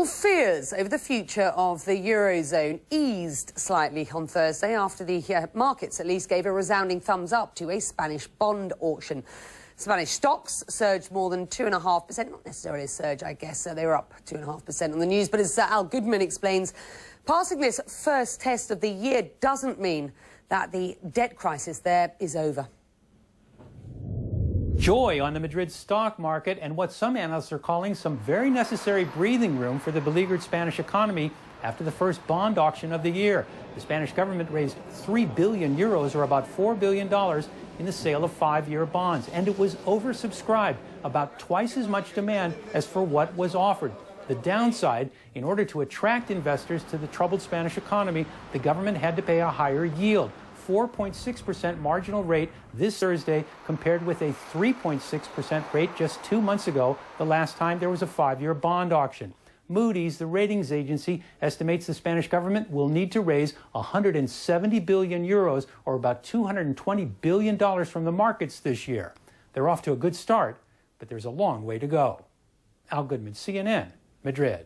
Well, fears over the future of the Eurozone eased slightly on Thursday after the markets at least gave a resounding thumbs up to a Spanish bond auction. Spanish stocks surged more than 2.5%, not necessarily a surge, I guess. They were up 2.5% on the news. But as Al Goodman explains, passing this first test of the year doesn't mean that the debt crisis there is over. Joy on the Madrid stock market and what some analysts are calling some very necessary breathing room for the beleaguered Spanish economy after the first bond auction of the year. The Spanish government raised 3 billion euros, or about $4 billion, in the sale of 5-year bonds, and it was oversubscribed, about twice as much demand as for what was offered. The downside, in order to attract investors to the troubled Spanish economy, the government had to pay a higher yield. 4.6% marginal rate this Thursday compared with a 3.6% rate just 2 months ago, the last time there was a 5-year bond auction. Moody's, the ratings agency, estimates the Spanish government will need to raise 170 billion euros, or about $220 billion from the markets this year. They're off to a good start, but there's a long way to go. Al Goodman, CNN, Madrid.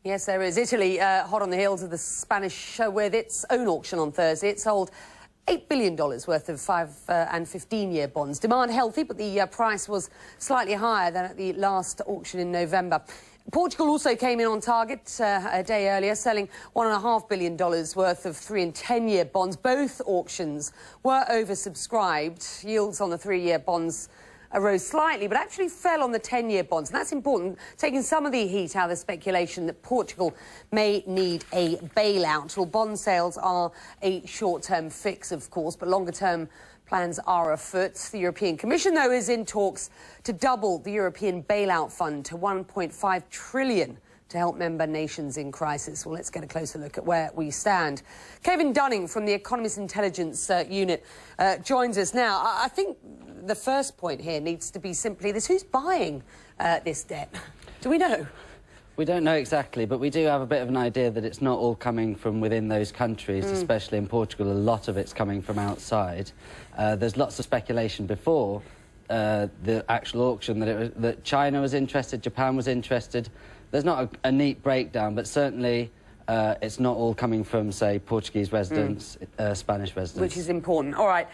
Yes, there is. Italy, hot on the heels of the Spanish with its own auction on Thursday. It sold $8 billion worth of 5- and 15-year bonds. Demand healthy, but the price was slightly higher than at the last auction in November. Portugal also came in on target a day earlier, selling $1.5 billion worth of 3- and 10-year bonds. Both auctions were oversubscribed. Yields on the 3-year bonds rose slightly, but actually fell on the 10-year bonds. And that's important, taking some of the heat out of the speculation that Portugal may need a bailout. Well, bond sales are a short-term fix, of course, but longer-term plans are afoot. The European Commission, though, is in talks to double the European bailout fund to $1.5 trillion to help member nations in crisis. Well, let's get a closer look at where we stand. Kevin Dunning from the Economist Intelligence Unit joins us now. I think the first point here needs to be simply this: who's buying this debt? Do we know? We don't know exactly, but we do have a bit of an idea that it's not all coming from within those countries, especially in Portugal. A lot of it's coming from outside. There's lots of speculation before the actual auction that China was interested, Japan was interested. There's not a neat breakdown, but certainly it's not all coming from, say, Portuguese residents, Spanish residents. Which is important. All right.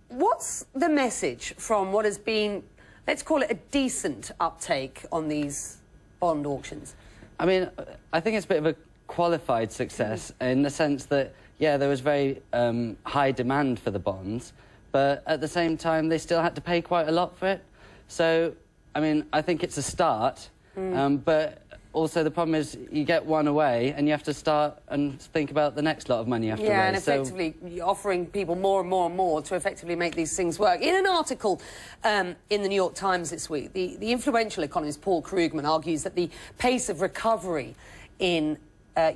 What's the message from what has been, let's call it, a decent uptake on these bond auctions? I mean, I think it's a bit of a qualified success in the sense that, yeah, there was very high demand for the bonds, but at the same time, they still had to pay quite a lot for it. So, I mean, I think it's a start, but also the problem is you get one away and you have to start and think about the next lot of money you have to raise. Yeah, and effectively offering people more and more and more to effectively make these things work. In an article in the New York Times this week, the influential economist Paul Krugman argues that the pace of recovery in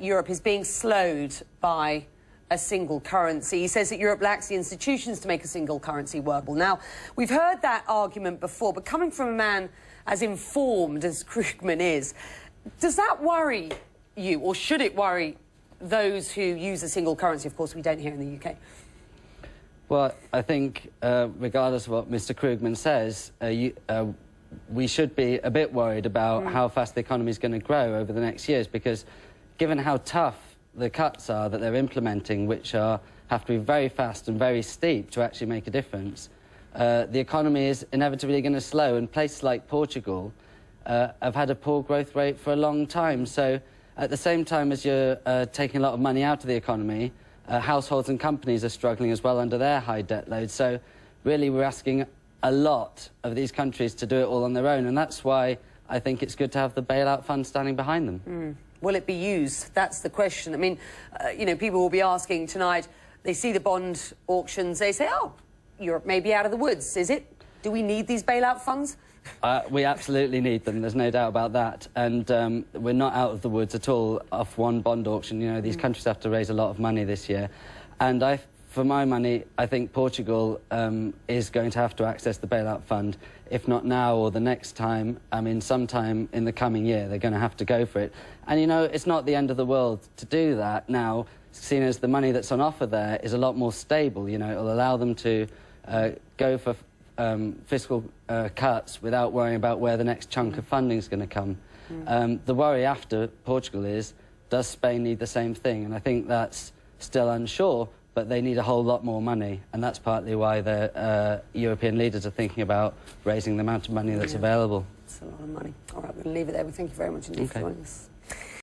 Europe is being slowed by a single currency. He says that Europe lacks the institutions to make a single currency workable. Now, we've heard that argument before, but coming from a man as informed as Krugman is, does that worry you, or should it worry those who use a single currency? Of course, we don't here in the UK. Well, I think, regardless of what Mr. Krugman says, we should be a bit worried about how fast the economy is going to grow over the next years, because given how tough the cuts are that they're implementing, which have to be very fast and very steep to actually make a difference, the economy is inevitably going to slow, and places like Portugal have had a poor growth rate for a long time. So at the same time as you're taking a lot of money out of the economy, households and companies are struggling as well under their high debt load. So really we're asking a lot of these countries to do it all on their own, and that's why I think it's good to have the bailout fund standing behind them. Will it be used? That's the question. I mean, you know, people will be asking tonight, they see the bond auctions, they say, oh, Europe may be out of the woods, is it? Do we need these bailout funds? We absolutely need them, there's no doubt about that. And we're not out of the woods at all off one bond auction. You know, these countries have to raise a lot of money this year. And for my money, I think Portugal is going to have to access the bailout fund, if not now or the next time. I mean, sometime in the coming year, they're going to have to go for it. And, you know, it's not the end of the world to do that now, seeing as the money that's on offer there is a lot more stable. You know, it'll allow them to go for fiscal cuts without worrying about where the next chunk of funding is going to come. The worry after Portugal is, does Spain need the same thing? And I think that's still unsure, but they need a whole lot more money, and that's partly why the European leaders are thinking about raising the amount of money that's available. It's a lot of money. All right, we're going to leave it there. We thank you very much indeed for joining us.